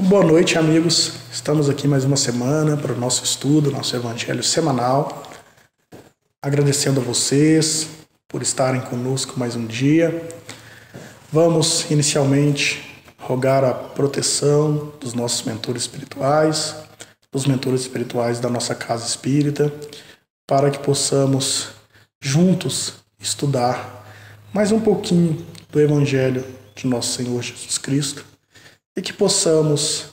Boa noite, amigos. Estamos aqui mais uma semana para o nosso estudo, nosso evangelho semanal. Agradecendo a vocês por estarem conosco mais um dia. Vamos, inicialmente, rogar a proteção dos nossos mentores espirituais, dos mentores espirituais da nossa casa espírita, para que possamos, juntos, estudar mais um pouquinho do evangelho de nosso Senhor Jesus Cristo, e que possamos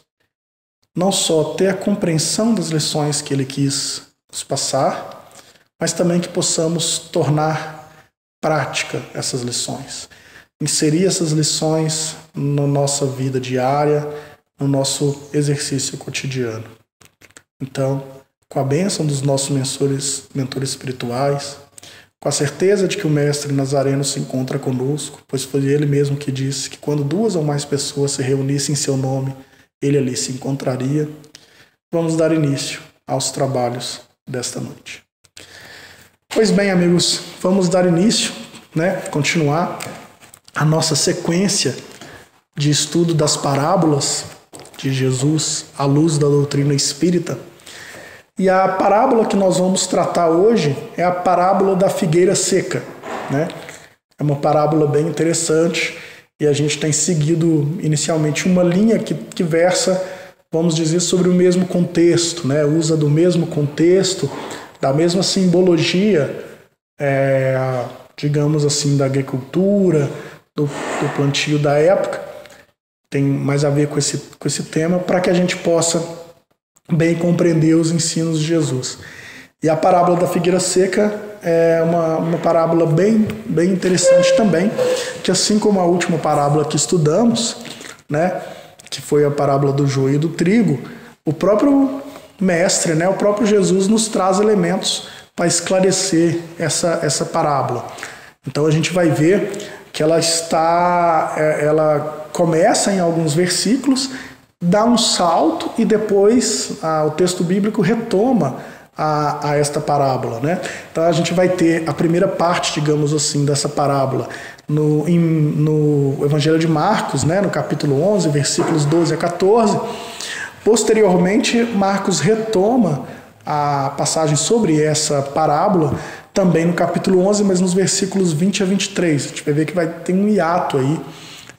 não só ter a compreensão das lições que Ele quis nos passar, mas também que possamos tornar prática essas lições, inserir essas lições na nossa vida diária, no nosso exercício cotidiano. Então, com a bênção dos nossos mentores espirituais, com a certeza de que o Mestre Nazareno se encontra conosco, pois foi Ele mesmo que disse que quando 2 ou mais pessoas se reunissem em seu nome, Ele ali se encontraria. Vamos dar início aos trabalhos desta noite. Pois bem, amigos, vamos dar início, continuar a nossa sequência de estudo das parábolas de Jesus à luz da doutrina espírita. E a parábola que nós vamos tratar hoje é a parábola da figueira seca. É uma parábola bem interessante e a gente tem seguido inicialmente uma linha que versa, vamos dizer, sobre o mesmo contexto, usa do mesmo contexto, da mesma simbologia, digamos assim, da agricultura, do plantio da época. Tem mais a ver com esse tema, para que a gente possa bem compreender os ensinos de Jesus. E a parábola da figueira seca é uma parábola bem interessante também, que assim como a última parábola que estudamos, que foi a parábola do joio e do trigo, o próprio Mestre, o próprio Jesus nos traz elementos para esclarecer essa parábola. Então a gente vai ver que ela começa em alguns versículos, dá um salto e depois o texto bíblico retoma a esta parábola. Então a gente vai ter a primeira parte, digamos assim, dessa parábola no Evangelho de Marcos, no capítulo 11, versículos 12 a 14. Posteriormente, Marcos retoma a passagem sobre essa parábola também no capítulo 11, mas nos versículos 20 a 23. A gente vai ver que vai ter um hiato aí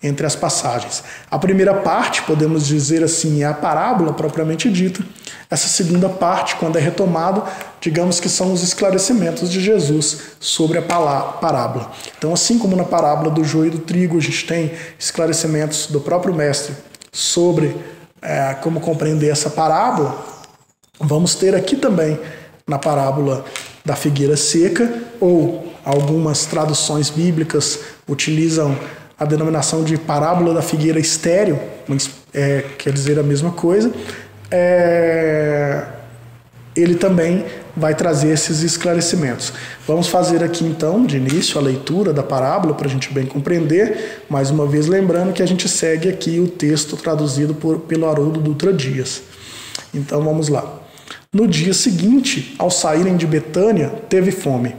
entre as passagens. A primeira parte, podemos dizer assim, é a parábola propriamente dita. Essa segunda parte, quando é retomado, digamos que são os esclarecimentos de Jesus sobre a parábola. Então, assim como na parábola do joio e do trigo, a gente tem esclarecimentos do próprio Mestre sobre como compreender essa parábola, vamos ter aqui também na parábola da figueira seca, ou algumas traduções bíblicas utilizam a denominação de parábola da figueira estéril, quer dizer a mesma coisa. Ele também vai trazer esses esclarecimentos. Vamos fazer aqui então, de início, a leitura da parábola para a gente bem compreender, mais uma vez lembrando que a gente segue aqui o texto traduzido pelo Haroldo Dutra Dias. Então vamos lá. No dia seguinte, ao saírem de Betânia, teve fome.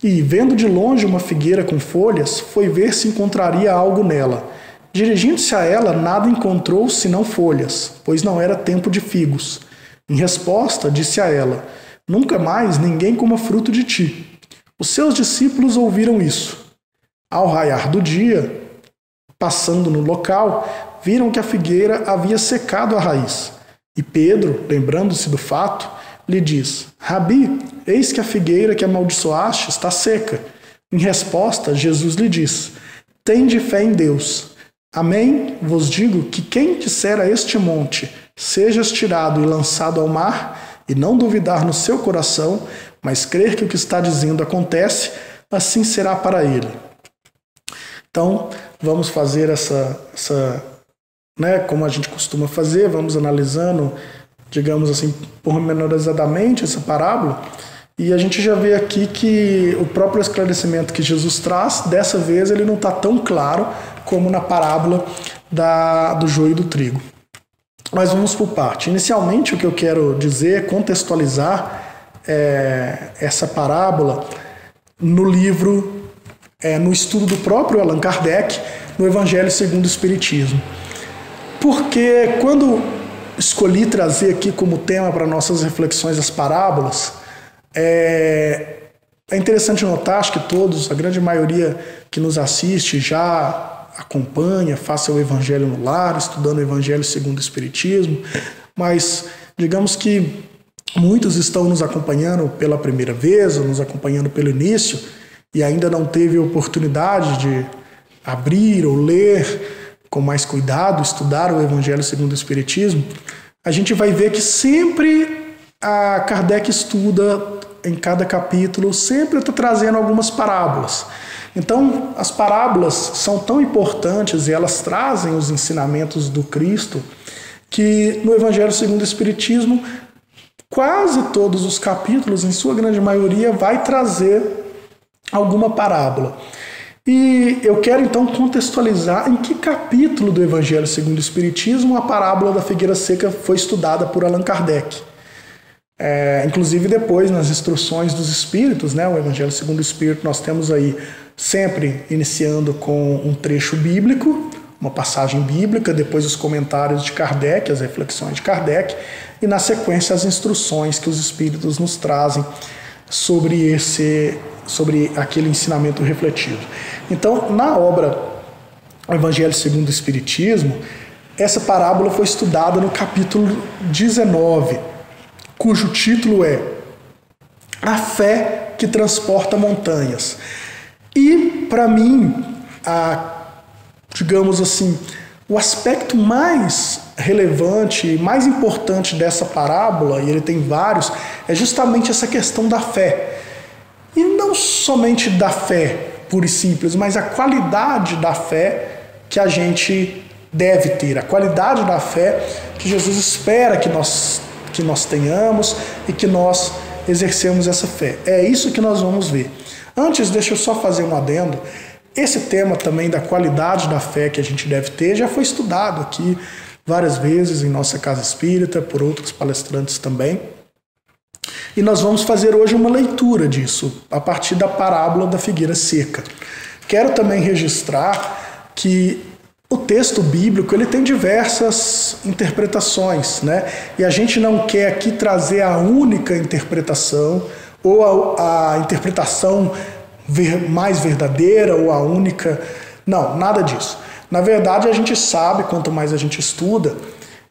E, vendo de longe uma figueira com folhas, foi ver se encontraria algo nela. Dirigindo-se a ela, nada encontrou senão folhas, pois não era tempo de figos. Em resposta, disse a ela: Nunca mais ninguém coma fruto de ti. Os seus discípulos ouviram isso. Ao raiar do dia, passando no local, viram que a figueira havia secado a raiz. E Pedro, lembrando-se do fato, lhe diz: Rabi, eis que a figueira que amaldiçoaste está seca. Em resposta, Jesus lhe diz: Tende fé em Deus. Amém, vos digo que quem disser a este monte, sejas tirado e lançado ao mar, e não duvidar no seu coração, mas crer que o que está dizendo acontece, assim será para ele. Então, vamos fazer como a gente costuma fazer, vamos analisando, digamos assim, pormenorizadamente essa parábola, e a gente já vê aqui que o próprio esclarecimento que Jesus traz, dessa vez ele não está tão claro como na parábola do joio e do trigo. Mas vamos por parte. Inicialmente, o que eu quero dizer é contextualizar essa parábola no livro, no estudo do próprio Allan Kardec, no Evangelho segundo o Espiritismo. Porque quando escolhi trazer aqui como tema para nossas reflexões as parábolas, é interessante notar, acho que todos, a grande maioria que nos assiste já acompanha, faça o Evangelho no Lar, estudando o Evangelho segundo o Espiritismo, mas digamos que muitos estão nos acompanhando pela primeira vez, ou nos acompanhando pelo início, e ainda não teve oportunidade de abrir ou ler com mais cuidado, estudar o Evangelho segundo o Espiritismo. A gente vai ver que sempre a Kardec estuda, em cada capítulo, sempre está trazendo algumas parábolas. Então, as parábolas são tão importantes e elas trazem os ensinamentos do Cristo que no Evangelho segundo o Espiritismo, quase todos os capítulos, em sua grande maioria, vai trazer alguma parábola. E eu quero então contextualizar em que capítulo do Evangelho segundo o Espiritismo a parábola da figueira seca foi estudada por Allan Kardec. Inclusive depois nas instruções dos Espíritos, né, o Evangelho segundo o Espírito, nós temos aí sempre iniciando com um trecho bíblico, uma passagem bíblica, depois os comentários de Kardec, as reflexões de Kardec, e na sequência as instruções que os Espíritos nos trazem sobre aquele ensinamento refletido. Então, na obra O Evangelho segundo o Espiritismo, essa parábola foi estudada no capítulo 19, cujo título é A Fé que Transporta Montanhas. E, para mim, digamos assim, o aspecto mais relevante, mais importante dessa parábola, e ele tem vários, é justamente essa questão da fé. E não somente da fé pura e simples, mas a qualidade da fé que a gente deve ter, a qualidade da fé que Jesus espera que nós tenhamos e que nós exercemos essa fé. É isso que nós vamos ver. Antes, deixa eu só fazer um adendo. Esse tema também da qualidade da fé que a gente deve ter já foi estudado aqui várias vezes em nossa casa espírita, por outros palestrantes também. E nós vamos fazer hoje uma leitura disso, a partir da parábola da figueira seca. Quero também registrar que o texto bíblico ele tem diversas interpretações, né? E a gente não quer aqui trazer a única interpretação ou a interpretação mais verdadeira ou a única... Não, nada disso. Na verdade, a gente sabe, quanto mais a gente estuda,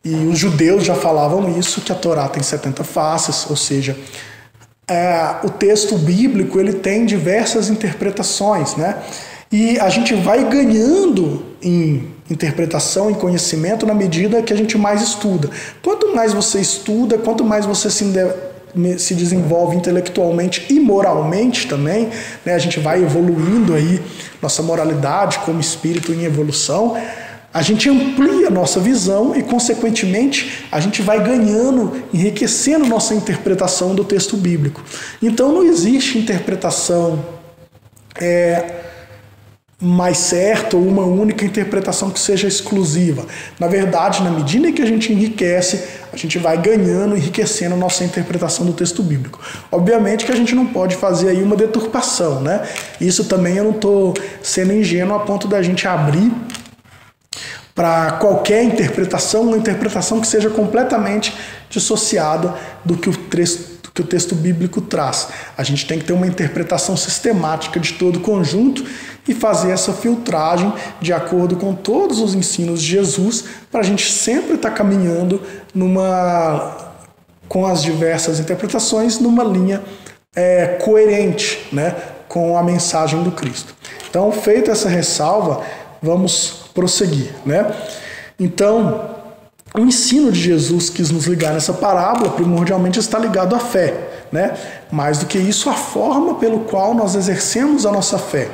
e os judeus já falavam isso, que a Torá tem 70 faces, ou seja, o texto bíblico ele tem diversas interpretações, né? E a gente vai ganhando em interpretação, em conhecimento, na medida que a gente mais estuda. Quanto mais você estuda, quanto mais você se desenvolve intelectualmente e moralmente também, né? A gente vai evoluindo aí nossa moralidade como espírito em evolução, a gente amplia a nossa visão e, consequentemente, a gente vai ganhando, enriquecendo nossa interpretação do texto bíblico. Então não existe interpretação mais certa ou uma única interpretação que seja exclusiva. Na verdade, na medida em que a gente enriquece, a gente vai ganhando, enriquecendo a nossa interpretação do texto bíblico. Obviamente que a gente não pode fazer aí uma deturpação, né? Isso também eu não estou sendo ingênuo a ponto da gente abrir para qualquer interpretação, uma interpretação que seja completamente dissociada do que o texto bíblico traz. A gente tem que ter uma interpretação sistemática de todo o conjunto e fazer essa filtragem de acordo com todos os ensinos de Jesus, para a gente sempre estar caminhando com as diversas interpretações numa linha coerente, né, com a mensagem do Cristo. Então, feita essa ressalva, vamos prosseguir, né? Então, o ensino de Jesus quis nos ligar nessa parábola, primordialmente está ligado à fé, né? Mais do que isso, a forma pelo qual nós exercemos a nossa fé.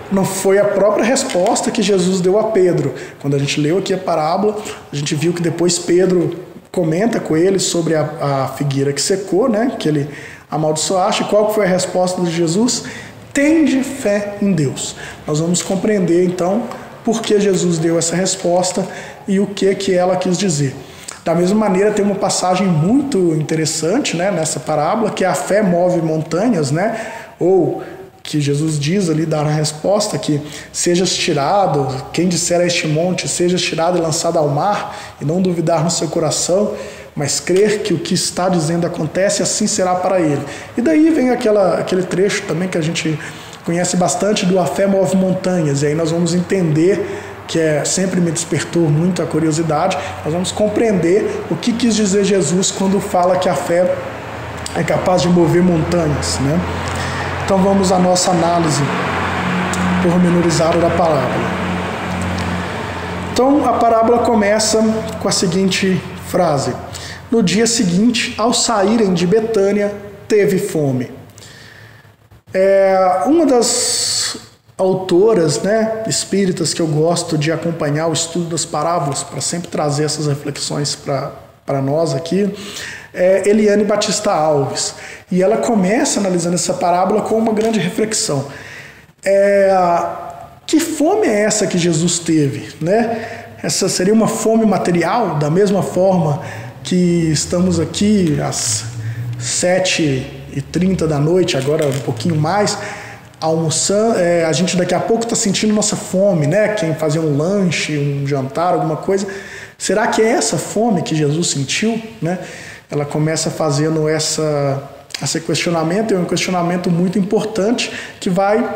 Não foi a própria resposta que Jesus deu a Pedro. Quando a gente leu aqui a parábola, a gente viu que depois Pedro comenta com ele sobre a figueira que secou, né? Que ele amaldiçoaste. Qual foi a resposta de Jesus? Tende fé em Deus. Nós vamos compreender, então, por que Jesus deu essa resposta e o que ela quis dizer. Da mesma maneira, tem uma passagem muito interessante, né, nessa parábola, que a fé move montanhas, né, ou que Jesus diz ali, dá a resposta que sejas tirado, quem disser a este monte, sejas tirado e lançado ao mar, e não duvidar no seu coração, mas crer que o que está dizendo acontece, assim será para ele. E daí vem aquele trecho também que a gente conhece bastante do A Fé Move Montanhas, e aí nós vamos entender, que sempre me despertou muito a curiosidade, nós vamos compreender o que quis dizer Jesus quando fala que a fé é capaz de mover montanhas, né? Então vamos à nossa análise pormenorizada da parábola. Então a parábola começa com a seguinte frase: no dia seguinte, ao saírem de Betânia, teve fome. Uma das autoras, né, espíritas que eu gosto de acompanhar o estudo das parábolas, para sempre trazer essas reflexões para nós aqui, é Eliane Batista Alves. E ela começa analisando essa parábola com uma grande reflexão. Que fome é essa que Jesus teve? Né? Essa seria uma fome material, da mesma forma que estamos aqui às 7h30 da noite, agora um pouquinho mais, almoçando, a gente daqui a pouco está sentindo nossa fome, né? Quem fazia um lanche, um jantar, alguma coisa. Será que é essa fome que Jesus sentiu? Né? Ela começa fazendo esse questionamento, e é um questionamento muito importante que vai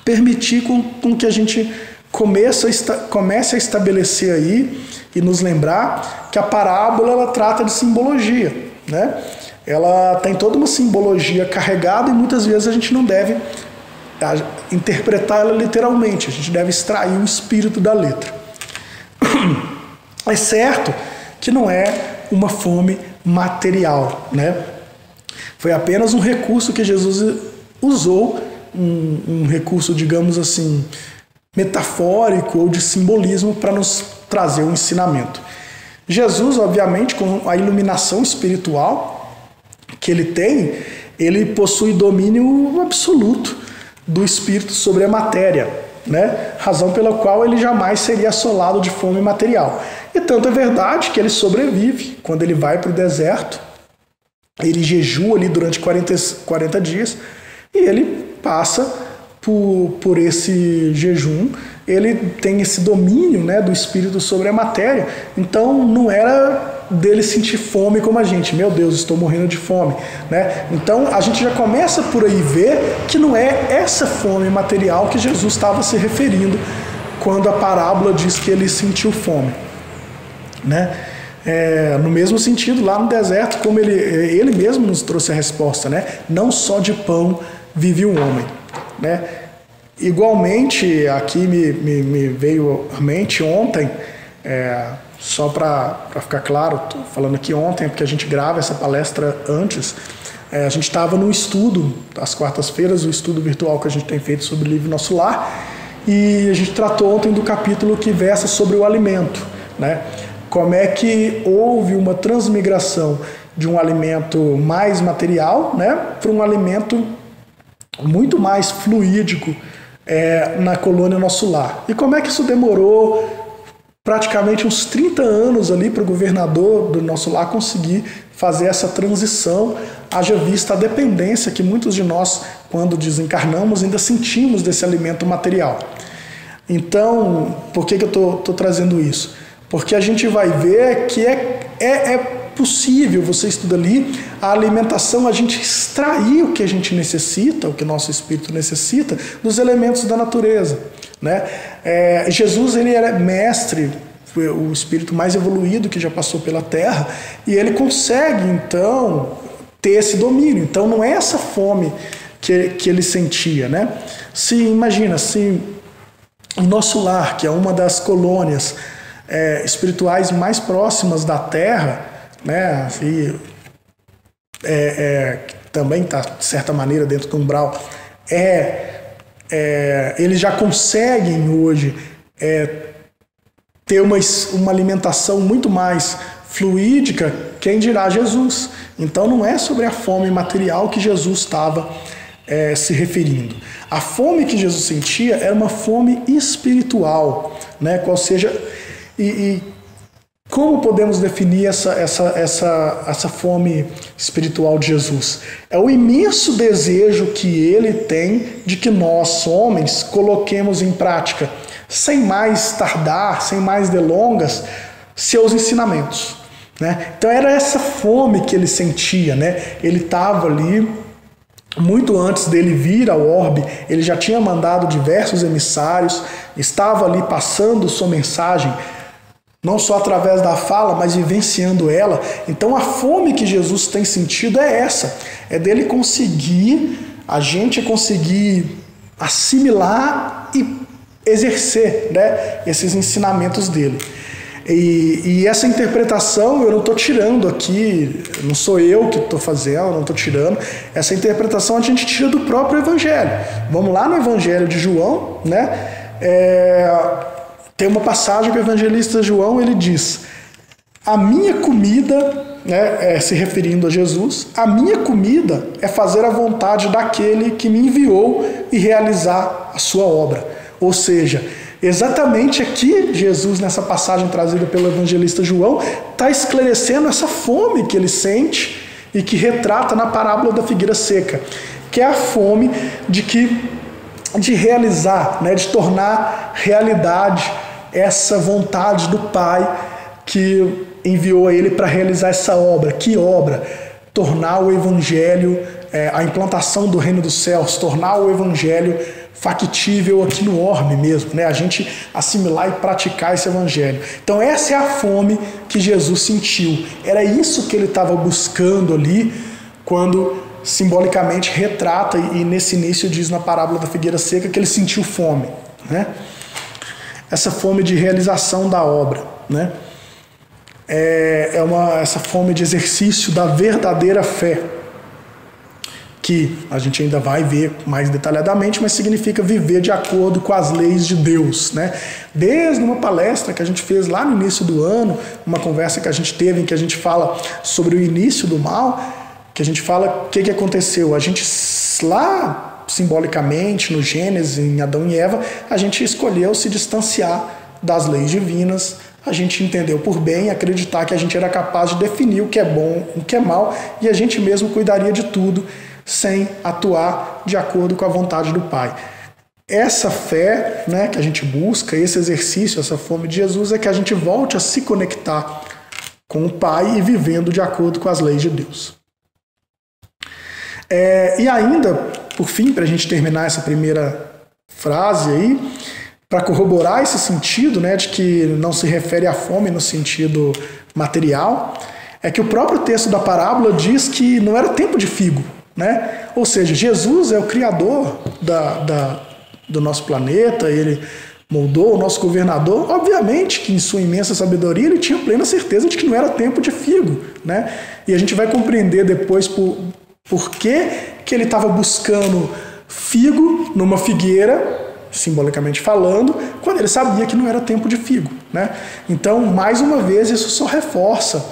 permitir com que a gente comece a estabelecer aí e nos lembrar que a parábola ela trata de simbologia, né? Ela tem toda uma simbologia carregada e muitas vezes a gente não deve interpretar ela literalmente, a gente deve extrair o espírito da letra. É certo que não é uma fome material, né? Foi apenas um recurso que Jesus usou, um recurso, digamos assim, metafórico ou de simbolismo para nos trazer um ensinamento. Jesus, obviamente, com a iluminação espiritual que ele tem, ele possui domínio absoluto do espírito sobre a matéria, né? Razão pela qual ele jamais seria assolado de fome material. E tanto é verdade que ele sobrevive. Quando ele vai para o deserto, ele jejua ali durante 40 dias e ele passa por esse jejum, ele tem esse domínio, né, do espírito sobre a matéria. Então não era dele sentir fome como a gente, meu Deus, estou morrendo de fome, né? Então a gente já começa por aí ver que não é essa fome material que Jesus estava se referindo quando a parábola diz que ele sentiu fome, né? No mesmo sentido, lá no deserto, como ele mesmo nos trouxe a resposta, né? Não só de pão vive o homem, né? Igualmente, aqui me veio à mente ontem, só para ficar claro, estou falando aqui ontem, porque a gente grava essa palestra antes, a gente estava no estudo, às quartas-feiras, o estudo virtual que a gente tem feito sobre o livro Nosso Lar, e a gente tratou ontem do capítulo que versa sobre o alimento, né? Como é que houve uma transmigração de um alimento mais material, né, para um alimento muito mais fluídico na colônia Nosso Lar. E como é que isso demorou praticamente uns 30 anos ali para o governador do Nosso Lar conseguir fazer essa transição, haja vista a dependência que muitos de nós, quando desencarnamos, ainda sentimos desse alimento material. Então, por que eu estou trazendo isso? Porque a gente vai ver que é possível, você estuda ali, a alimentação, a gente extrair o que a gente necessita, o que nosso espírito necessita, dos elementos da natureza, né? Jesus, ele era mestre, foi o espírito mais evoluído que já passou pela Terra, e ele consegue, então, ter esse domínio. Então, não é essa fome que ele sentia, né? Imagina, se o Nosso Lar, que é uma das colônias espirituais mais próximas da Terra, né, também está, de certa maneira, dentro do umbral, eles já conseguem hoje ter uma alimentação muito mais fluídica, quem dirá Jesus. Então não é sobre a fome material que Jesus estava se referindo. A fome que Jesus sentia era uma fome espiritual, né, qual seja... Como podemos definir essa fome espiritual de Jesus? É o imenso desejo que ele tem de que nós, homens, coloquemos em prática, sem mais tardar, sem mais delongas, seus ensinamentos, né? Então era essa fome que ele sentia, né? Ele estava ali, muito antes dele vir ao orbe, ele já tinha mandado diversos emissários, estava ali passando sua mensagem, não só através da fala, mas vivenciando ela. Então a fome que Jesus tem sentido é essa, é dele a gente conseguir assimilar e exercer, né, esses ensinamentos dele. E essa interpretação eu não estou tirando aqui, não sou eu que estou fazendo, não estou tirando. Essa interpretação a gente tira do próprio Evangelho. Vamos lá no Evangelho de João, né? Tem uma passagem que o evangelista João ele diz: a minha comida, né, se referindo a Jesus, a minha comida é fazer a vontade daquele que me enviou e realizar a sua obra. Ou seja, exatamente aqui Jesus, nessa passagem trazida pelo evangelista João, está esclarecendo essa fome que ele sente e que retrata na parábola da figueira seca, que é a fome de realizar, né, de tornar realidade essa vontade do Pai que enviou a ele para realizar essa obra. Que obra? Tornar o Evangelho, a implantação do reino dos céus, tornar o Evangelho factível aqui no orbe mesmo, né? A gente assimilar e praticar esse Evangelho. Então essa é a fome que Jesus sentiu. Era isso que ele estava buscando ali, quando simbolicamente retrata, e nesse início diz na parábola da figueira seca que ele sentiu fome, né? Essa fome de realização da obra, né? Essa fome de exercício da verdadeira fé, que a gente ainda vai ver mais detalhadamente, mas significa viver de acordo com as leis de Deus, né? Desde uma palestra que a gente fez lá no início do ano, uma conversa que a gente teve em que a gente fala sobre o início do mal, que a gente fala o que aconteceu. A gente lá, simbolicamente, no Gênesis, em Adão e Eva, a gente escolheu se distanciar das leis divinas, a gente entendeu por bem acreditar que a gente era capaz de definir o que é bom, o que é mal, e a gente mesmo cuidaria de tudo sem atuar de acordo com a vontade do Pai. Essa fé, né, que a gente busca, esse exercício, essa fome de Jesus, é que a gente volte a se conectar com o Pai e vivendo de acordo com as leis de Deus. E ainda, por fim, para a gente terminar essa primeira frase aí, para corroborar esse sentido, né, de que não se refere à fome no sentido material, é que o próprio texto da parábola diz que não era tempo de figo, né? Ou seja, Jesus é o criador do nosso planeta, ele moldou o nosso governador. Obviamente que em sua imensa sabedoria ele tinha plena certeza de que não era tempo de figo, né? E a gente vai compreender depois por que ele estava buscando figo numa figueira, simbolicamente falando, quando ele sabia que não era tempo de figo, né? Então, mais uma vez, isso só reforça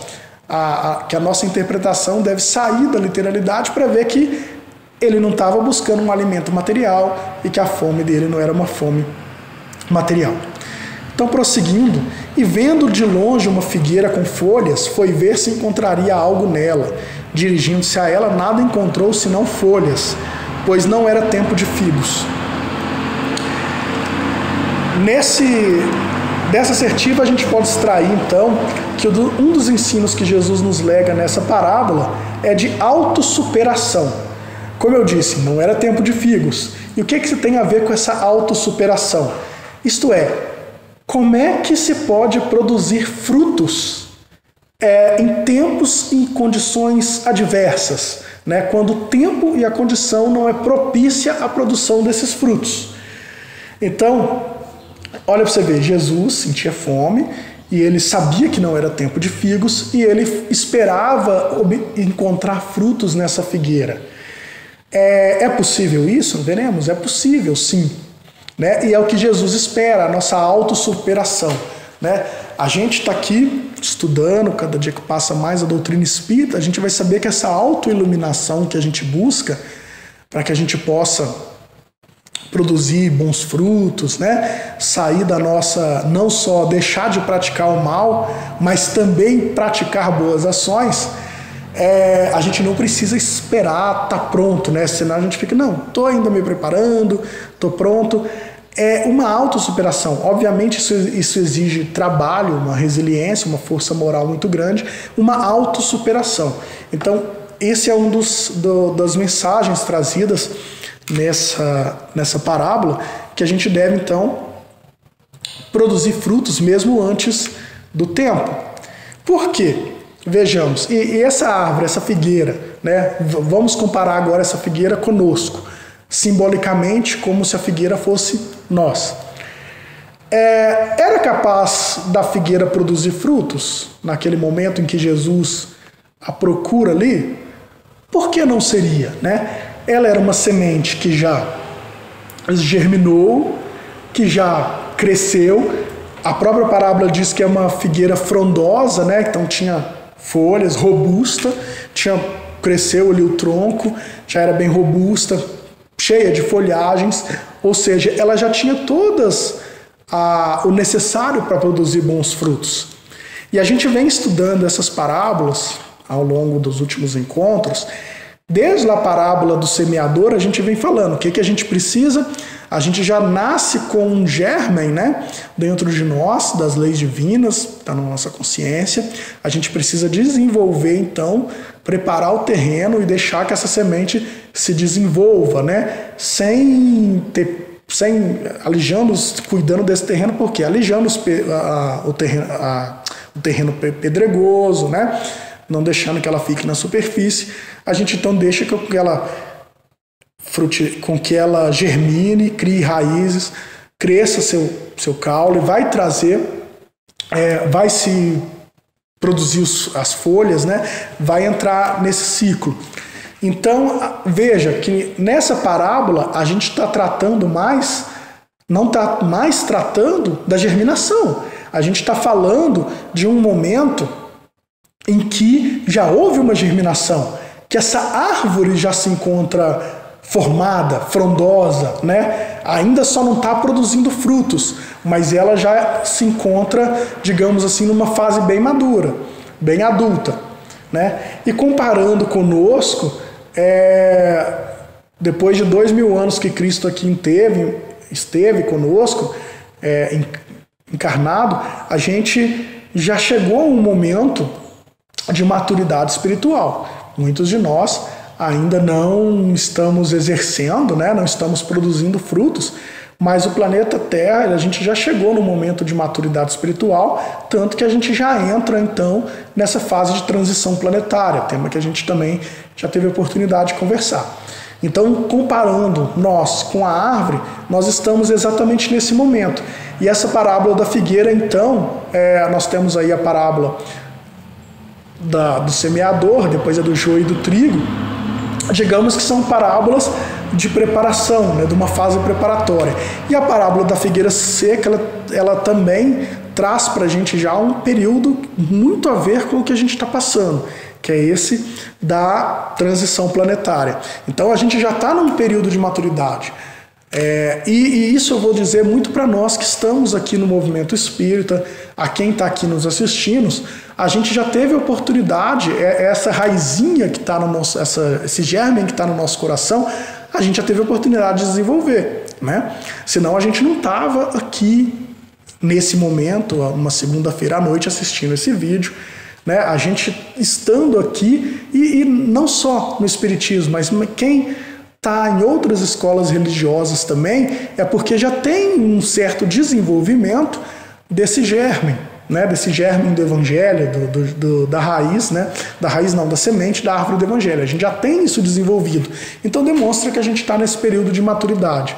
que a nossa interpretação deve sair da literalidade para ver que ele não estava buscando um alimento material e que a fome dele não era uma fome material. Então, prosseguindo, e vendo de longe uma figueira com folhas, foi ver se encontraria algo nela. Dirigindo-se a ela, nada encontrou senão folhas, pois não era tempo de figos. Dessa assertiva a gente pode extrair então que um dos ensinos que Jesus nos lega nessa parábola é de autossuperação. Como eu disse, não era tempo de figos. E o que tem a ver com essa autossuperação? Isto é, como é que se pode produzir frutos em tempos e em condições adversas, né? Quando o tempo e a condição não é propícia à produção desses frutos. Então, olha para você ver, Jesus sentia fome e ele sabia que não era tempo de figos e ele esperava encontrar frutos nessa figueira. É possível isso? Veremos, é possível sim, né? E é o que Jesus espera, a nossa autossuperação, né? A gente está aqui estudando, cada dia que passa mais a doutrina espírita, a gente vai saber que essa autoiluminação que a gente busca para que a gente possa produzir bons frutos, né? Sair da nossa, não só deixar de praticar o mal, mas também praticar boas ações, a gente não precisa esperar estar pronto, né? Senão a gente fica, não, estou ainda me preparando, estou pronto. É uma autossuperação. Obviamente isso exige trabalho, uma resiliência, uma força moral muito grande, uma autossuperação. Então, esse é um das mensagens trazidas nessa parábola, que a gente deve, então, produzir frutos mesmo antes do tempo. Por quê? Vejamos, e essa árvore, essa figueira, né? Vamos comparar agora essa figueira conosco, simbolicamente, como se a figueira fosse nós. Era capaz da figueira produzir frutos naquele momento em que Jesus a procura ali? Por que não seria, né? Ela era uma semente que já germinou, que já cresceu. A própria parábola diz que é uma figueira frondosa, né? Então tinha folhas, robusta, cresceu ali o tronco, já era bem robusta, cheia de folhagens, ou seja, ela já tinha todas o necessário para produzir bons frutos. E a gente vem estudando essas parábolas ao longo dos últimos encontros. Desde a parábola do semeador, a gente vem falando o que a gente precisa. A gente já nasce com um germen, né, dentro de nós, das leis divinas, está na nossa consciência. A gente precisa desenvolver, então, preparar o terreno e deixar que essa semente se desenvolva, né, alijando, cuidando desse terreno, porque alijando o terreno pedregoso, né, não deixando que ela fique na superfície. A gente então deixa com que ela germine, crie raízes, cresça seu caule, vai se produzir as folhas, né? Vai entrar nesse ciclo. Então, veja que nessa parábola a gente está tratando não está mais tratando da germinação. A gente está falando de um momento em que já houve uma germinação, que essa árvore já se encontra formada, frondosa, né? Ainda só não está produzindo frutos, mas ela já se encontra, digamos assim, numa fase bem madura, bem adulta, né? E comparando conosco, depois de 2000 anos que Cristo aqui esteve conosco, encarnado, a gente já chegou a um momento de maturidade espiritual. Muitos de nós ainda não estamos exercendo, né? Não estamos produzindo frutos, mas o planeta Terra, a gente já chegou no momento de maturidade espiritual, tanto que a gente já entra, então, nessa fase de transição planetária, tema que a gente também já teve a oportunidade de conversar. Então, comparando nós com a árvore, nós estamos exatamente nesse momento. E essa parábola da figueira, então, nós temos aí a parábola do semeador, depois a do joio e do trigo. Digamos que são parábolas de preparação, né, de uma fase preparatória. E a parábola da figueira seca, ela também traz para a gente já um período muito a ver com o que a gente está passando, que é esse da transição planetária. Então a gente já está num período de maturidade. E isso eu vou dizer muito para nós que estamos aqui no movimento espírita, a quem está aqui nos assistindo. A gente já teve a oportunidade, essa raizinha que está no nosso, esse germen que está no nosso coração, a gente já teve a oportunidade de desenvolver, né? Senão a gente não estava aqui nesse momento, uma segunda-feira à noite, assistindo esse vídeo, né? A gente estando aqui, e não só no Espiritismo, mas quem está em outras escolas religiosas também, é porque já tem um certo desenvolvimento desse germen, né, desse germen do Evangelho, da raiz, né, da raiz não, da semente da árvore do Evangelho. A gente já tem isso desenvolvido. Então demonstra que a gente está nesse período de maturidade.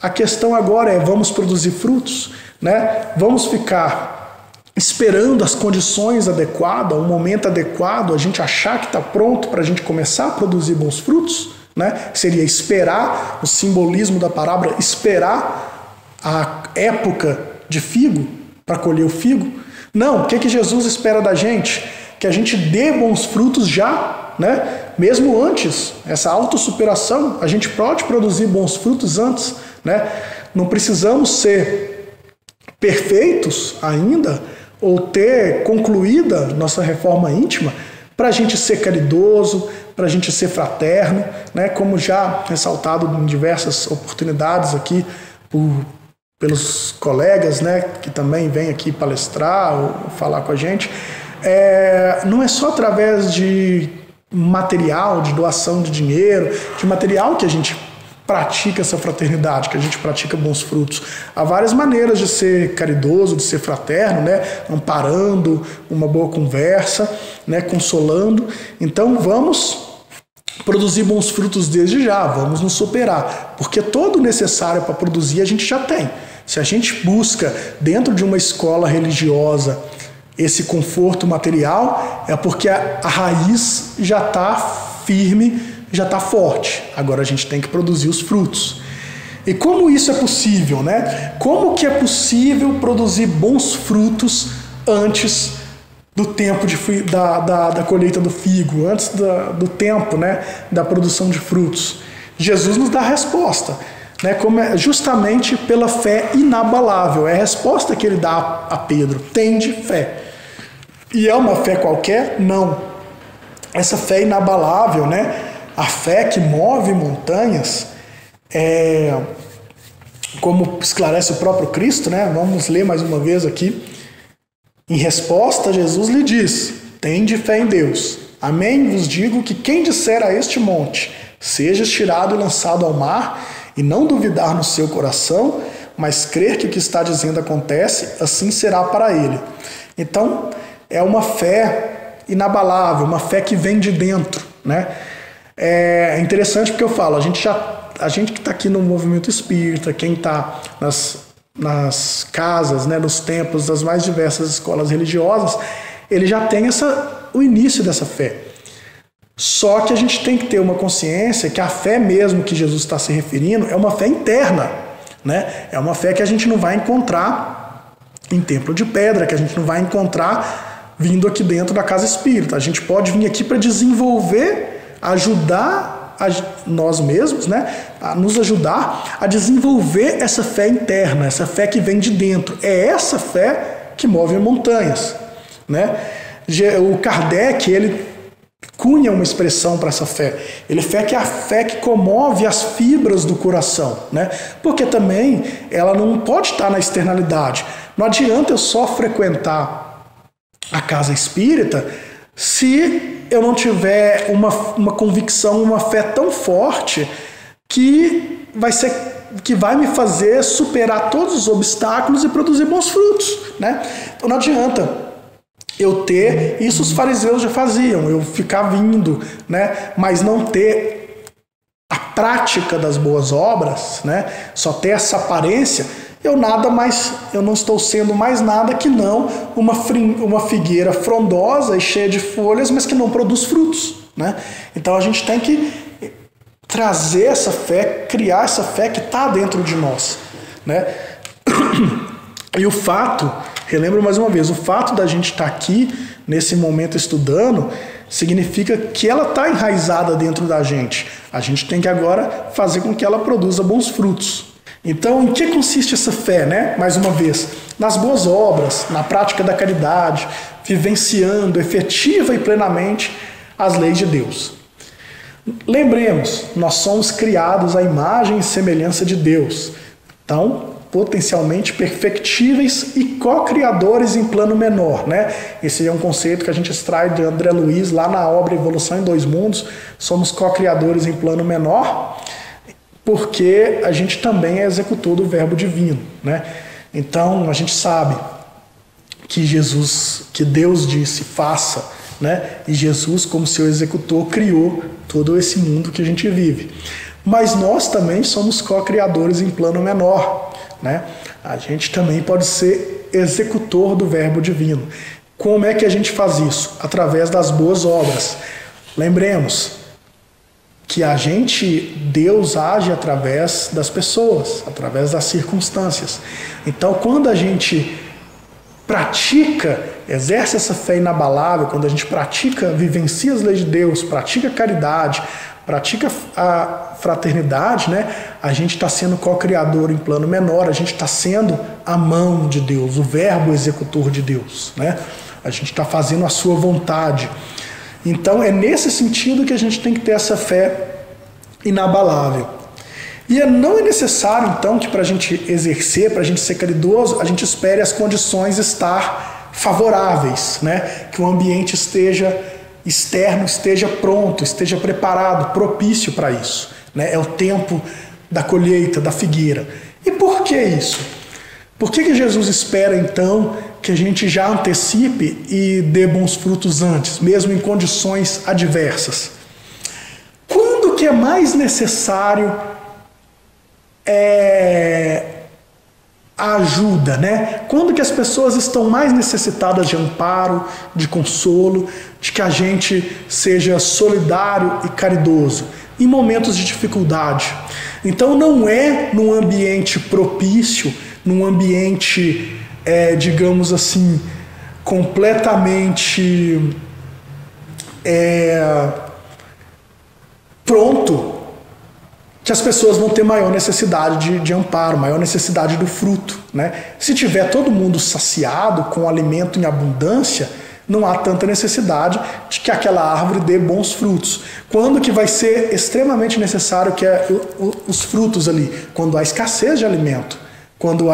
A questão agora é, vamos produzir frutos? Né? Vamos ficar esperando as condições adequadas, o momento adequado, a gente achar que está pronto para a gente começar a produzir bons frutos? Né? Seria esperar, o simbolismo da parábola, esperar a época de figo para colher o figo? Não, o que Jesus espera da gente? Que a gente dê bons frutos já, né? Mesmo antes, essa autossuperação, a gente pode produzir bons frutos antes né? Não precisamos ser perfeitos ainda ou ter concluída nossa reforma íntima para a gente ser caridoso, para a gente ser fraterno, né? Como já ressaltado em diversas oportunidades aqui pelos colegas, né, que também vêm aqui palestrar ou falar com a gente, não é só através de material, de doação de dinheiro, de material que a gente pratica essa fraternidade, que a gente pratica bons frutos. Há várias maneiras de ser caridoso, de ser fraterno, né? Amparando, uma boa conversa, né? Consolando. Então vamos produzir bons frutos desde já, vamos nos superar, porque todo o necessário para produzir a gente já tem. Se a gente busca dentro de uma escola religiosa esse conforto material, é porque a raiz já está firme, já está forte. Agora a gente tem que produzir os frutos. E como isso é possível, né? Como que é possível produzir bons frutos antes do tempo da colheita do figo, antes do tempo, né, da produção de frutos? Jesus nos dá a resposta, né? Como é justamente pela fé inabalável. É a resposta que ele dá a Pedro: tende fé. E é uma fé qualquer? Não. Essa fé inabalável, né? A fé que move montanhas, como esclarece o próprio Cristo, né? Vamos ler mais uma vez aqui. Em resposta, Jesus lhe diz: tende fé em Deus. Amém vos digo que quem disser a este monte, seja tirado e lançado ao mar, e não duvidar no seu coração, mas crer que o que está dizendo acontece, assim será para ele. Então, é uma fé inabalável, uma fé que vem de dentro, né? É interessante porque eu falo, a gente que está aqui no movimento espírita, quem está nas casas, né, nos templos das mais diversas escolas religiosas, ele já tem o início dessa fé. Só que a gente tem que ter uma consciência que a fé mesmo que Jesus está se referindo é uma fé interna, né? É uma fé que a gente não vai encontrar em templo de pedra, que a gente não vai encontrar vindo aqui dentro da casa espírita. A gente pode vir aqui para desenvolver, ajudar nós mesmos, né, a nos ajudar a desenvolver essa fé interna, essa fé que vem de dentro. É essa fé que move montanhas, né? O Kardec, ele cunha uma expressão para essa fé. Ele fala que é a fé que comove as fibras do coração, né? Porque também ela não pode estar na externalidade. Não adianta eu só frequentar a casa espírita se eu não tiver uma convicção, uma fé tão forte que vai me fazer superar todos os obstáculos e produzir bons frutos, né? Então não adianta eu ter, isso os fariseus já faziam, eu ficar vindo, né? Mas não ter a prática das boas obras, né? Só ter essa aparência. Eu não estou sendo mais nada que não uma figueira frondosa e cheia de folhas, mas que não produz frutos, né? Então a gente tem que trazer essa fé, criar essa fé que está dentro de nós, né? E o fato, relembro mais uma vez, o fato da gente estar aqui nesse momento estudando significa que ela está enraizada dentro da gente. A gente tem que agora fazer com que ela produza bons frutos. Então, em que consiste essa fé, né? Mais uma vez, nas boas obras, na prática da caridade, vivenciando efetiva e plenamente as leis de Deus. Lembremos, nós somos criados à imagem e semelhança de Deus. Então, potencialmente perfectíveis e co-criadores em plano menor, né? Esse é um conceito que a gente extrai de André Luiz lá na obra Evolução em Dois Mundos. Somos co-criadores em plano menor, porque a gente também é executor do verbo divino, né? Então, a gente sabe que Deus disse, faça, né? E Jesus, como seu executor, criou todo esse mundo que a gente vive. Mas nós também somos co-criadores em plano menor, né? A gente também pode ser executor do verbo divino. Como é que a gente faz isso? Através das boas obras. Lembremos que Deus age através das pessoas, através das circunstâncias. Então, quando a gente exerce essa fé inabalável, quando a gente vivencia as leis de Deus, pratica caridade, pratica a fraternidade, né, a gente está sendo co-criador em plano menor, a gente está sendo a mão de Deus, o verbo executor de Deus, né? A gente está fazendo a sua vontade. Então é nesse sentido que a gente tem que ter essa fé inabalável. E não é necessário, então, que para a gente exercer, para a gente ser caridoso, a gente espere as condições estar favoráveis, né? Que o ambiente externo esteja pronto, esteja preparado, propício para isso, né? É o tempo da colheita, da figueira. E por que isso? Por que Jesus espera, então, que a gente já antecipe e dê bons frutos antes, mesmo em condições adversas? Quando que é mais necessário a ajuda, né? Quando que as pessoas estão mais necessitadas de amparo, de consolo, de que a gente seja solidário e caridoso? Em momentos de dificuldade. Então não é num ambiente propício, num ambiente, digamos assim, completamente pronto, que as pessoas vão ter maior necessidade de amparo, maior necessidade do fruto, né? Se tiver todo mundo saciado com alimento em abundância, não há tanta necessidade de que aquela árvore dê bons frutos. Quando que vai ser extremamente necessário que os frutos ali? Quando há escassez de alimento, quando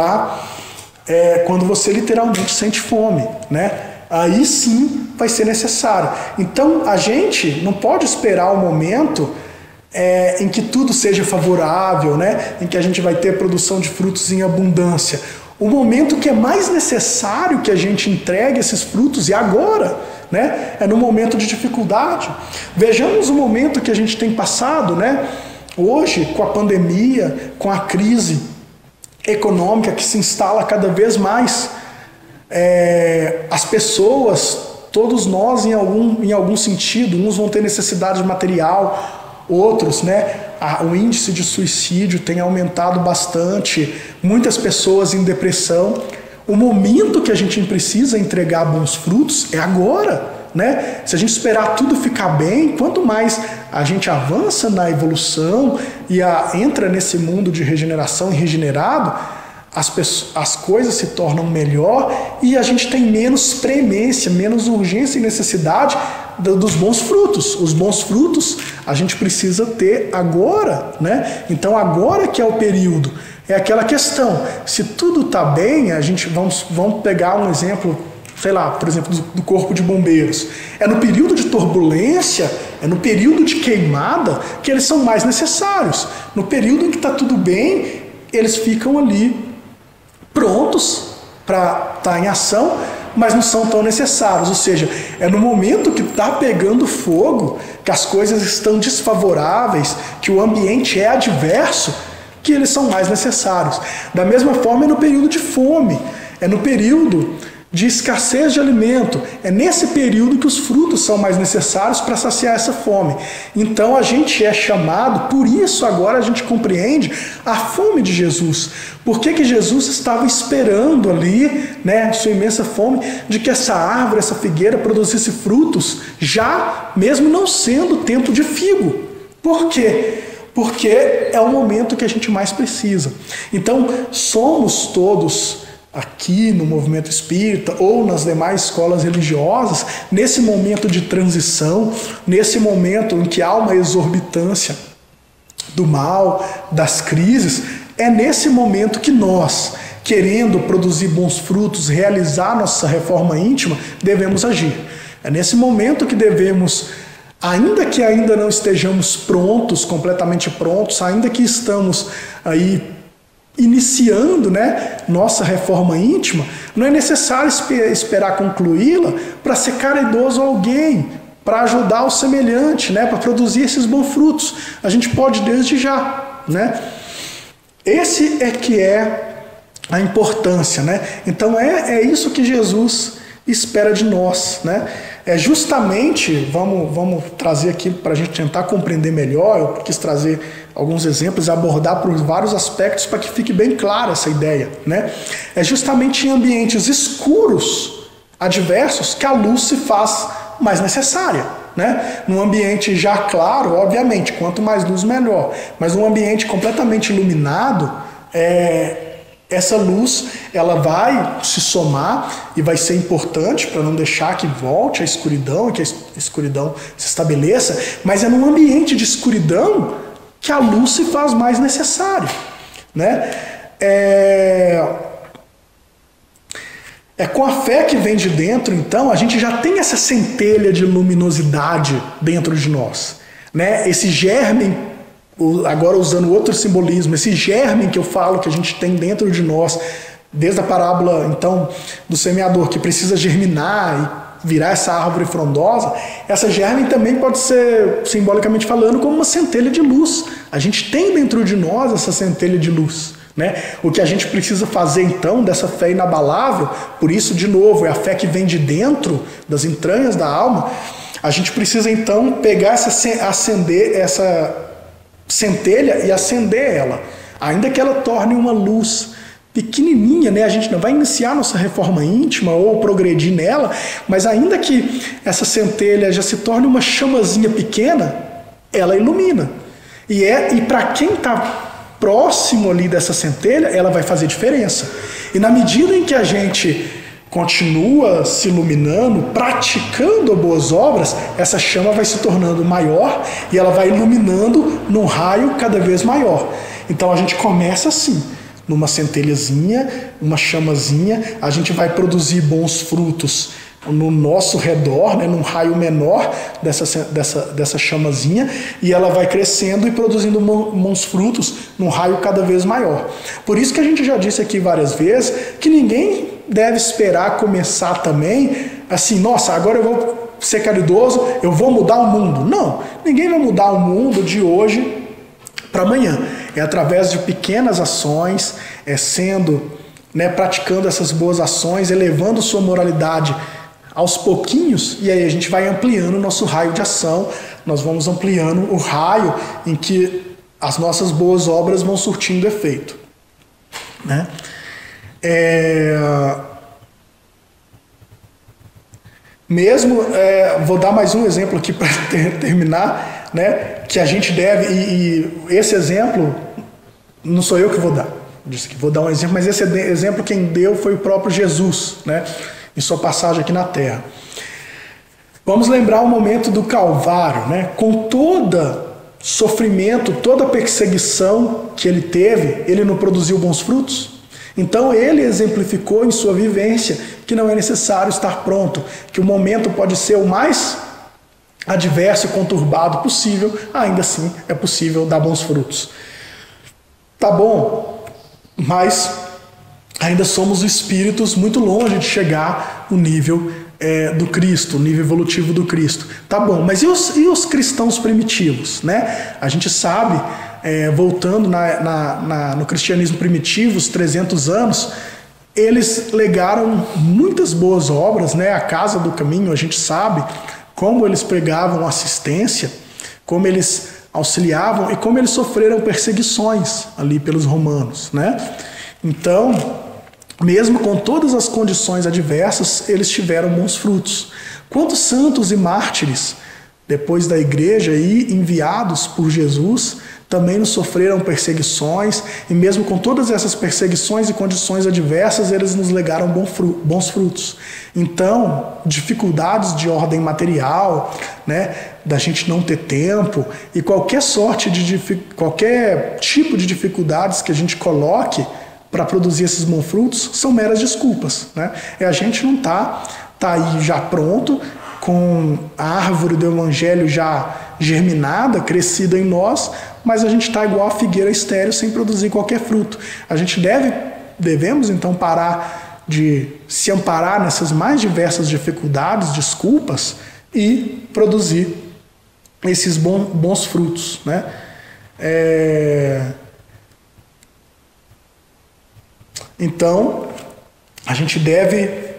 você literalmente sente fome, né? Aí sim vai ser necessário. Então a gente não pode esperar o momento em que tudo seja favorável, né? Em que a gente vai ter produção de frutos em abundância. O momento que é mais necessário que a gente entregue esses frutos é agora, né? É no momento de dificuldade. Vejamos o momento que a gente tem passado, né? Hoje, com a pandemia, com a crise econômica que se instala cada vez mais, as pessoas, todos nós em algum sentido, uns vão ter necessidade material, outros, né? O índice de suicídio tem aumentado bastante, muitas pessoas em depressão. O momento que a gente precisa entregar bons frutos é agora, né? Se a gente esperar tudo ficar bem, quanto mais a gente avança na evolução e entra nesse mundo de regeneração e regenerado, as coisas se tornam melhor e a gente tem menos premência, menos urgência e necessidade dos bons frutos. Os bons frutos a gente precisa ter agora, né? Então agora que é o período, é aquela questão, se tudo está bem, a gente vamos pegar um exemplo, sei lá, por exemplo, do corpo de bombeiros. É no período de turbulência, é no período de queimada que eles são mais necessários. No período em que está tudo bem, eles ficam ali prontos para estar em ação, mas não são tão necessários. Ou seja, é no momento que está pegando fogo, que as coisas estão desfavoráveis, que o ambiente é adverso, que eles são mais necessários. Da mesma forma, é no período de fome, é no período de escassez de alimento, é nesse período que os frutos são mais necessários para saciar essa fome. Então a gente é chamado, por isso agora a gente compreende a fome de Jesus. Por que Jesus estava esperando ali, né, sua imensa fome, de que essa árvore, essa figueira produzisse frutos, já mesmo não sendo tempo de figo? Por quê? Porque é o momento que a gente mais precisa. Então somos todos aqui no movimento espírita ou nas demais escolas religiosas, nesse momento de transição, nesse momento em que há uma exorbitância do mal, das crises, é nesse momento que nós, querendo produzir bons frutos, realizar nossa reforma íntima, devemos agir. É nesse momento que devemos, ainda que ainda não estejamos prontos, completamente prontos, ainda que estamos aí iniciando, né, nossa reforma íntima, não é necessário esperar concluí-la para ser caridoso a alguém, para ajudar o semelhante, né, para produzir esses bons frutos. A gente pode desde já, né? Esse é que é a importância, né? Então é isso que Jesus espera de nós, né? É justamente, vamos trazer aqui para a gente tentar compreender melhor. Eu quis trazer alguns exemplos e abordar por vários aspectos para que fique bem clara essa ideia, né? É justamente em ambientes escuros, adversos, que a luz se faz mais necessária. né? Num ambiente já claro, obviamente, quanto mais luz, melhor. Mas num ambiente completamente iluminado, essa luz ela vai se somar e vai ser importante para não deixar que volte a escuridão e que a escuridão se estabeleça, mas é num ambiente de escuridão que a luz se faz mais necessária, né? É com a fé que vem de dentro, então, a gente já tem essa centelha de luminosidade dentro de nós, né? Esse germe, agora usando outro simbolismo, esse germe que eu falo que a gente tem dentro de nós, desde a parábola, então, do semeador, que precisa germinar e virar essa árvore frondosa, essa germe também pode ser, simbolicamente falando, como uma centelha de luz. A gente tem dentro de nós essa centelha de luz, né? O que a gente precisa fazer então dessa fé inabalável, por isso de novo é a fé que vem de dentro das entranhas da alma. A gente precisa então pegar essa centelha e acender ela, ainda que ela torne uma luz pequenininha, né? A gente não vai iniciar nossa reforma íntima ou progredir nela, mas ainda que essa centelha já se torne uma chamazinha pequena, ela ilumina. E para quem está próximo ali dessa centelha, ela vai fazer diferença. E na medida em que a gente continua se iluminando, praticando boas obras, essa chama vai se tornando maior e ela vai iluminando num raio cada vez maior. Então a gente começa assim, numa centelhazinha, uma chamazinha, a gente vai produzir bons frutos no nosso redor, né, num raio menor dessa chamazinha, e ela vai crescendo e produzindo bons frutos num raio cada vez maior. Por isso que a gente já disse aqui várias vezes que ninguém deve esperar começar também assim, nossa, agora eu vou ser caridoso, eu vou mudar o mundo. Não, ninguém vai mudar o mundo de hoje para amanhã. É através de pequenas ações, praticando essas boas ações, elevando sua moralidade aos pouquinhos, e aí a gente vai ampliando o nosso raio de ação, nós vamos ampliando o raio em que as nossas boas obras vão surtindo efeito, né? Vou dar mais um exemplo aqui para terminar, né? Que a gente deve, e esse exemplo não sou eu que vou dar, disse que vou dar um exemplo, mas esse exemplo quem deu foi o próprio Jesus, né? Em sua passagem aqui na Terra. Vamos lembrar o momento do Calvário, né? Com todo sofrimento, toda perseguição que ele teve, ele não produziu bons frutos? Então ele exemplificou em sua vivência que não é necessário estar pronto, que o momento pode ser o mais adverso e conturbado possível, ainda assim é possível dar bons frutos. Tá bom, mas ainda somos espíritos muito longe de chegar no nível do Cristo, o nível evolutivo do Cristo. Tá bom, mas e os cristãos primitivos, né? A gente sabe, voltando no cristianismo primitivo, os 300 anos, eles legaram muitas boas obras, né? A Casa do Caminho, a gente sabe como eles pregavam assistência, como eles auxiliavam e como eles sofreram perseguições ali pelos romanos, né? Então, mesmo com todas as condições adversas, eles tiveram bons frutos. Quantos santos e mártires, depois da igreja e enviados por Jesus, também nos sofreram perseguições, e mesmo com todas essas perseguições e condições adversas, eles nos legaram bons frutos. Então, dificuldades de ordem material, né, da gente não ter tempo, e qualquer tipo de dificuldades que a gente coloque para produzir esses bons frutos, são meras desculpas, né? A gente não tá aí já pronto, com a árvore do evangelho já germinada, crescida em nós, mas a gente está igual a figueira estéril sem produzir qualquer fruto. A gente devemos então parar de se amparar nessas mais diversas dificuldades, desculpas, e produzir esses bons frutos, né? Então, a gente deve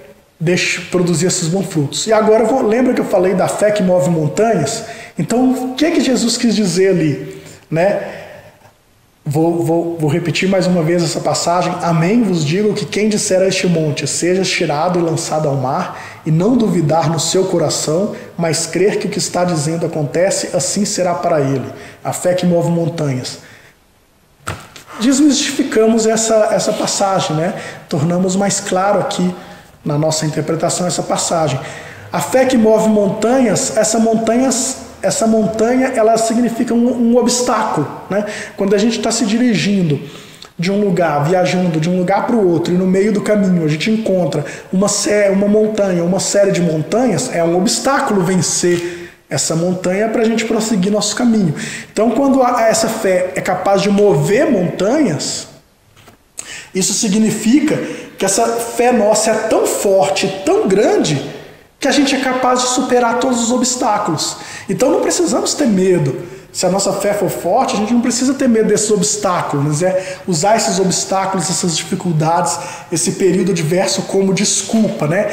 produzir esses bons frutos. E agora, lembra que eu falei da fé que move montanhas? Então, o que Jesus quis dizer ali, né? Vou repetir mais uma vez essa passagem. Amém vos digo que quem disser a este monte, seja tirado e lançado ao mar, e não duvidar no seu coração, mas crer que o que está dizendo acontece, assim será para ele. A fé que move montanhas. Desmistificamos essa passagem, né? Tornamos mais claro aqui na nossa interpretação essa passagem. A fé que move montanhas, essa montanha, ela significa um obstáculo, né? Quando a gente está se dirigindo de um lugar, viajando de um lugar para o outro, e no meio do caminho a gente encontra uma montanha, uma série de montanhas, é um obstáculo vencer essa montanha para a gente prosseguir nosso caminho. Então, quando essa fé é capaz de mover montanhas, isso significa que essa fé nossa é tão forte, tão grande, que a gente é capaz de superar todos os obstáculos. Então não precisamos ter medo. Se a nossa fé for forte, a gente não precisa ter medo desses obstáculos, né? Usar esses obstáculos, essas dificuldades, esse período adverso como desculpa, né?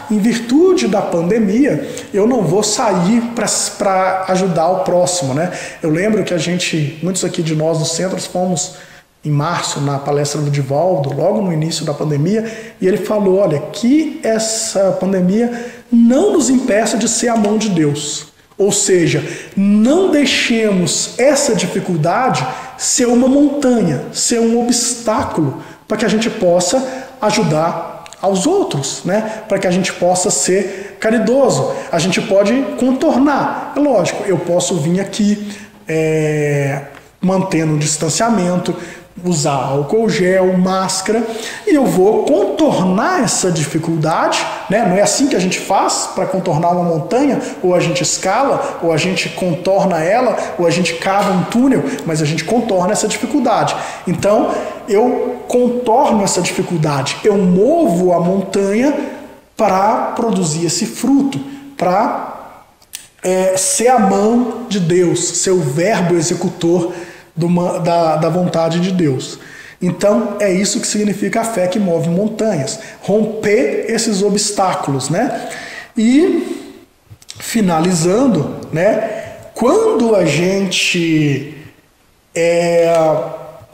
Em virtude da pandemia, eu não vou sair para ajudar o próximo, né? Eu lembro que muitos aqui de nós nos centros fomos em março na palestra do Divaldo, logo no início da pandemia, e ele falou, olha, que essa pandemia não nos impeça de ser a mão de Deus. Ou seja, não deixemos essa dificuldade ser uma montanha, ser um obstáculo para que a gente possa ajudar aos outros, né? Para que a gente possa ser caridoso. A gente pode contornar. É lógico, eu posso vir aqui mantendo um distanciamento, usar álcool gel, máscara, e eu vou contornar essa dificuldade, né? Não é assim que a gente faz para contornar uma montanha, ou a gente escala, ou a gente contorna ela, ou a gente cava um túnel, mas a gente contorna essa dificuldade. Então, eu contorno essa dificuldade, eu movo a montanha para produzir esse fruto, para ser a mão de Deus, ser o verbo executor da vontade de Deus. Então é isso que significa a fé que move montanhas, romper esses obstáculos, né? E finalizando, né? Quando a gente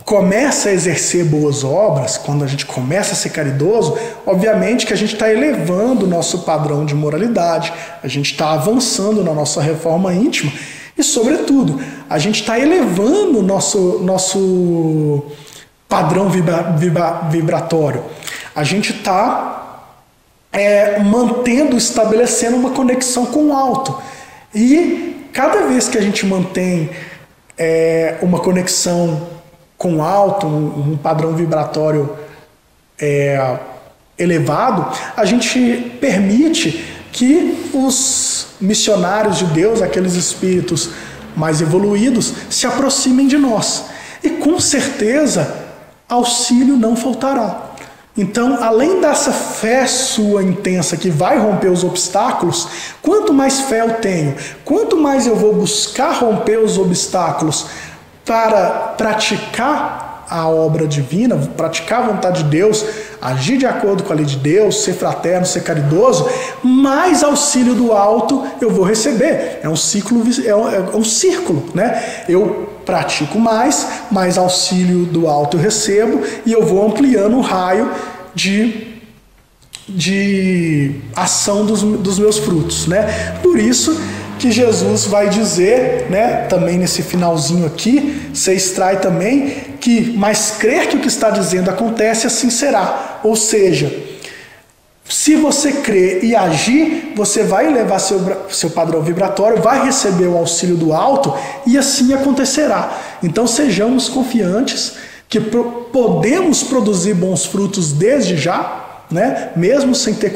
começa a exercer boas obras, quando a gente começa a ser caridoso, obviamente que a gente está elevando o nosso padrão de moralidade, a gente está avançando na nossa reforma íntima. E, sobretudo, a gente está elevando o nosso padrão vibratório. A gente está estabelecendo uma conexão com o alto. E cada vez que a gente mantém uma conexão com o alto, um padrão vibratório elevado, a gente permite que os missionários de Deus, aqueles espíritos mais evoluídos, se aproximem de nós. E com certeza, auxílio não faltará. Então, além dessa fé sua intensa que vai romper os obstáculos, quanto mais fé eu tenho, quanto mais eu vou buscar romper os obstáculos para praticar a obra divina, praticar a vontade de Deus, agir de acordo com a lei de Deus, ser fraterno, ser caridoso, mais auxílio do alto eu vou receber. É um ciclo, é um círculo, né? Eu pratico mais auxílio do alto eu recebo, e eu vou ampliando o raio de ação dos meus frutos, né? Por isso que Jesus vai dizer, né, também nesse finalzinho aqui, você extrai também que, mas crer que o que está dizendo acontece, assim será. Ou seja, se você crer e agir, você vai elevar seu padrão vibratório, vai receber o auxílio do alto, e assim acontecerá. Então sejamos confiantes que podemos produzir bons frutos desde já, né? Mesmo sem ter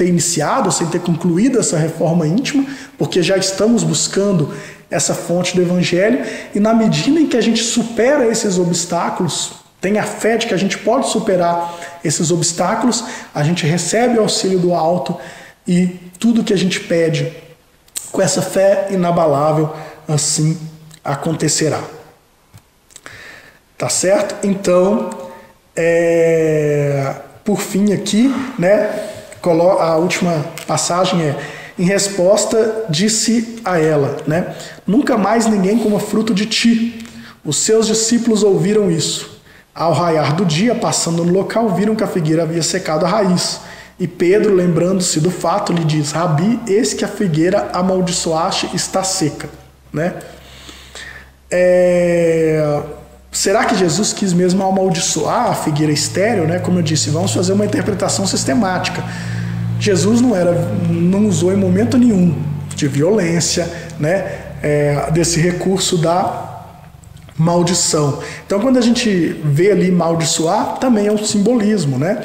iniciado, sem ter concluído essa reforma íntima, porque já estamos buscando essa fonte do Evangelho, e na medida em que a gente supera esses obstáculos, tem a fé de que a gente pode superar esses obstáculos, a gente recebe o auxílio do alto, e tudo que a gente pede com essa fé inabalável, assim acontecerá. Tá certo? Então, por fim aqui, né, a última passagem em resposta, disse a ela, né, nunca mais ninguém coma fruto de ti. Os seus discípulos ouviram isso. Ao raiar do dia, passando no local, viram que a figueira havia secado a raiz. E Pedro, lembrando-se do fato, lhe diz: Rabi, eis que a figueira amaldiçoaste está seca. Né? Será que Jesus quis mesmo amaldiçoar a figueira estéril? Né? Como eu disse, vamos fazer uma interpretação sistemática. Jesus não usou em momento nenhum de violência, né? Desse recurso da maldição. Então, quando a gente vê ali maldiçoar, também é um simbolismo, né?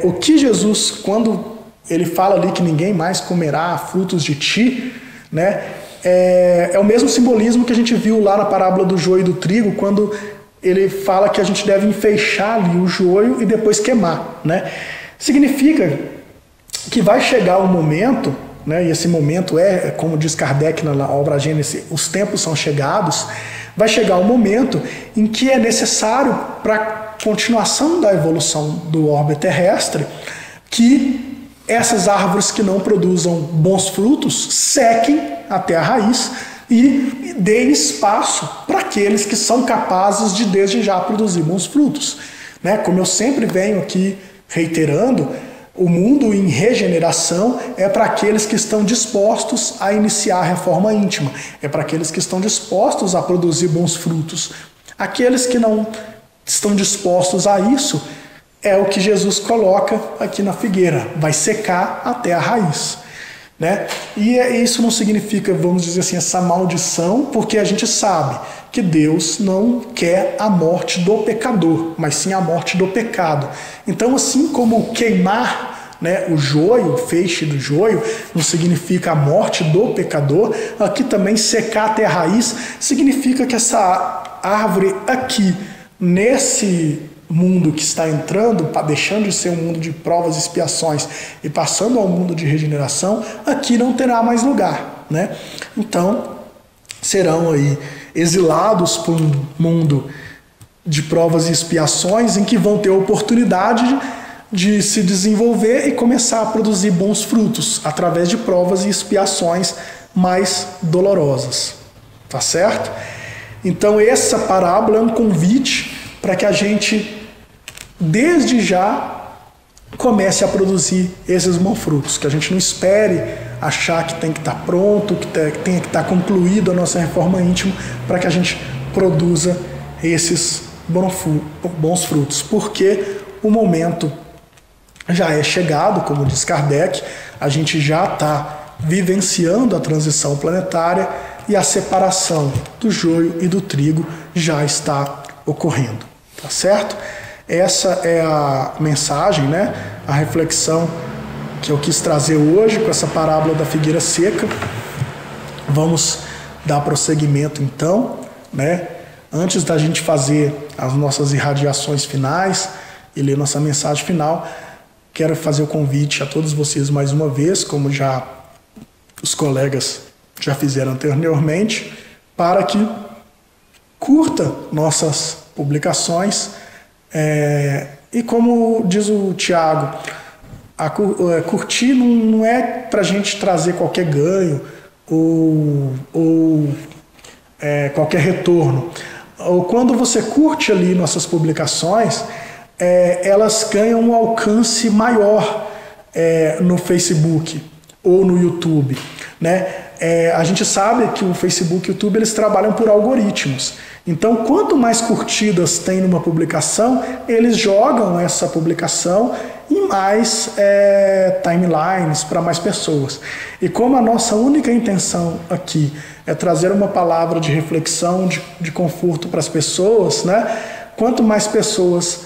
O que Jesus, quando ele fala ali que ninguém mais comerá frutos de ti, né? É o mesmo simbolismo que a gente viu lá na parábola do joio e do trigo, quando ele fala que a gente deve enfeixar ali o joio e depois queimar, né? Significa que vai chegar um momento, né, e esse momento como diz Kardec na obra Gênesis, os tempos são chegados, vai chegar um momento em que é necessário, para a continuação da evolução do orbe terrestre, que essas árvores que não produzam bons frutos sequem até a raiz e deem espaço para aqueles que são capazes de desde já produzir bons frutos. Né? Como eu sempre venho aqui reiterando, o mundo em regeneração é para aqueles que estão dispostos a iniciar a reforma íntima, é para aqueles que estão dispostos a produzir bons frutos. Aqueles que não estão dispostos a isso, é o que Jesus coloca aqui na figueira, vai secar até a raiz. Né? E isso não significa, vamos dizer assim, essa maldição, porque a gente sabe que Deus não quer a morte do pecador, mas sim a morte do pecado. Então, assim como queimar, né, o joio, o feixe do joio, não significa a morte do pecador, aqui também secar até a raiz significa que essa árvore aqui, nesse mundo que está entrando, deixando de ser um mundo de provas e expiações e passando ao mundo de regeneração, aqui não terá mais lugar, né? Então, serão aí exilados por um mundo de provas e expiações em que vão ter a oportunidade de se desenvolver e começar a produzir bons frutos através de provas e expiações mais dolorosas. Tá certo? Então, essa parábola é um convite para que a gente, desde já, comece a produzir esses bons frutos, que a gente não espere achar que tem que estar pronto, que tem que estar concluído a nossa reforma íntima, para que a gente produza esses bons frutos, porque o momento já é chegado, como diz Kardec, a gente já está vivenciando a transição planetária e a separação do joio e do trigo já está ocorrendo, tá certo? Essa é a mensagem, né? A reflexão que eu quis trazer hoje com essa parábola da figueira seca. Vamos dar prosseguimento então, né? Antes da gente fazer as nossas irradiações finais e ler nossa mensagem final, quero fazer o convite a todos vocês mais uma vez, como já os colegas já fizeram anteriormente, para que curta nossas publicações, e como diz o Tiago, curtir não é para a gente trazer qualquer ganho ou qualquer retorno. Ou quando você curte ali nossas publicações, elas ganham um alcance maior no Facebook ou no YouTube, né? A gente sabe que o Facebook e o YouTube eles trabalham por algoritmos. Então, quanto mais curtidas tem numa publicação, eles jogam essa publicação em mais timelines para mais pessoas. E como a nossa única intenção aqui é trazer uma palavra de reflexão, de conforto para as pessoas, né? Quanto mais pessoas,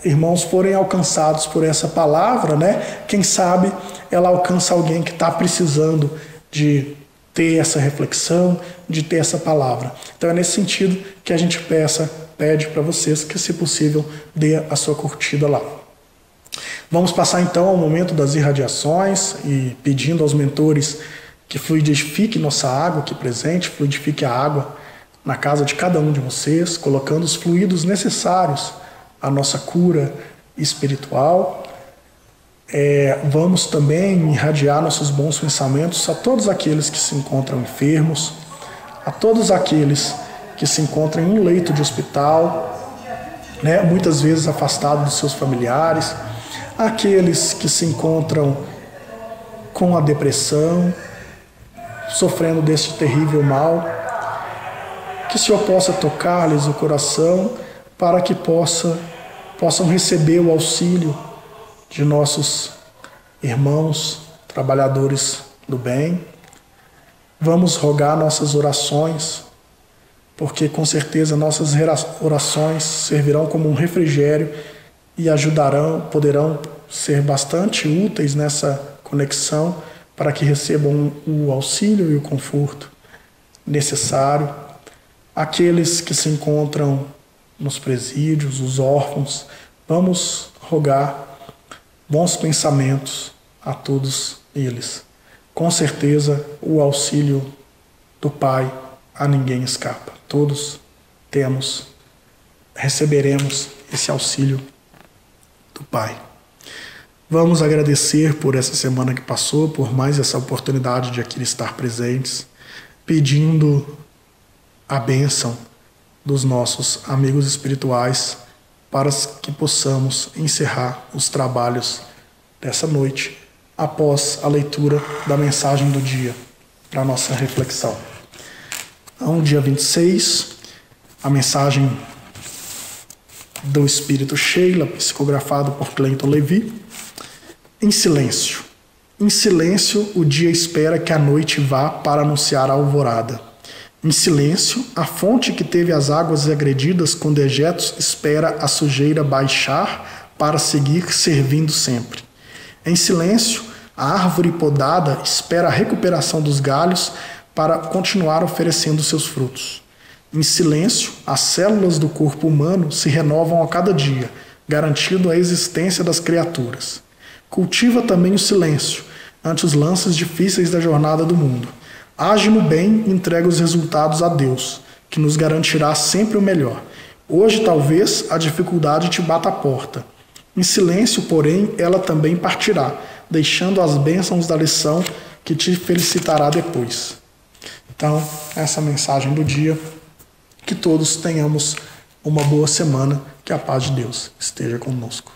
irmãos, forem alcançados por essa palavra, né? Quem sabe ela alcança alguém que está precisando de ter essa reflexão, de ter essa palavra. Então é nesse sentido que a gente pede para vocês que, se possível, dê a sua curtida lá. Vamos passar então ao momento das irradiações e pedindo aos mentores que fluidifique nossa água aqui presente, fluidifique a água na casa de cada um de vocês, colocando os fluidos necessários à nossa cura espiritual. Vamos também irradiar nossos bons pensamentos a todos aqueles que se encontram enfermos, a todos aqueles que se encontram em um leito de hospital, né, muitas vezes afastados dos seus familiares, aqueles que se encontram com a depressão, sofrendo deste terrível mal, que o Senhor possa tocar-lhes o coração para que possam receber o auxílio de nossos irmãos, trabalhadores do bem. Vamos rogar nossas orações, porque com certeza nossas orações servirão como um refrigério e poderão ser bastante úteis nessa conexão para que recebam o auxílio e o conforto necessário. Aqueles que se encontram nos presídios, os órfãos, vamos rogar bons pensamentos a todos eles. Com certeza o auxílio do Pai a ninguém escapa. Todos receberemos esse auxílio do Pai. Vamos agradecer por essa semana que passou, por mais essa oportunidade de aqui estar presentes, pedindo a bênção dos nossos amigos espirituais para que possamos encerrar os trabalhos dessa noite após a leitura da mensagem do dia para a nossa reflexão. Então, dia 26, a mensagem do Espírito Sheila, psicografado por Cleiton Levi. Em silêncio. Em silêncio, o dia espera que a noite vá para anunciar a alvorada. Em silêncio, a fonte que teve as águas agredidas com dejetos espera a sujeira baixar para seguir servindo sempre. Em silêncio, a árvore podada espera a recuperação dos galhos para continuar oferecendo seus frutos. Em silêncio, as células do corpo humano se renovam a cada dia, garantindo a existência das criaturas. Cultiva também o silêncio ante os lances difíceis da jornada do mundo. Age no bem e entrega os resultados a Deus, que nos garantirá sempre o melhor. Hoje, talvez, a dificuldade te bata à porta. Em silêncio, porém, ela também partirá, deixando as bênçãos da lição que te felicitará depois. Então, essa mensagem do dia, que todos tenhamos uma boa semana, que a paz de Deus esteja conosco.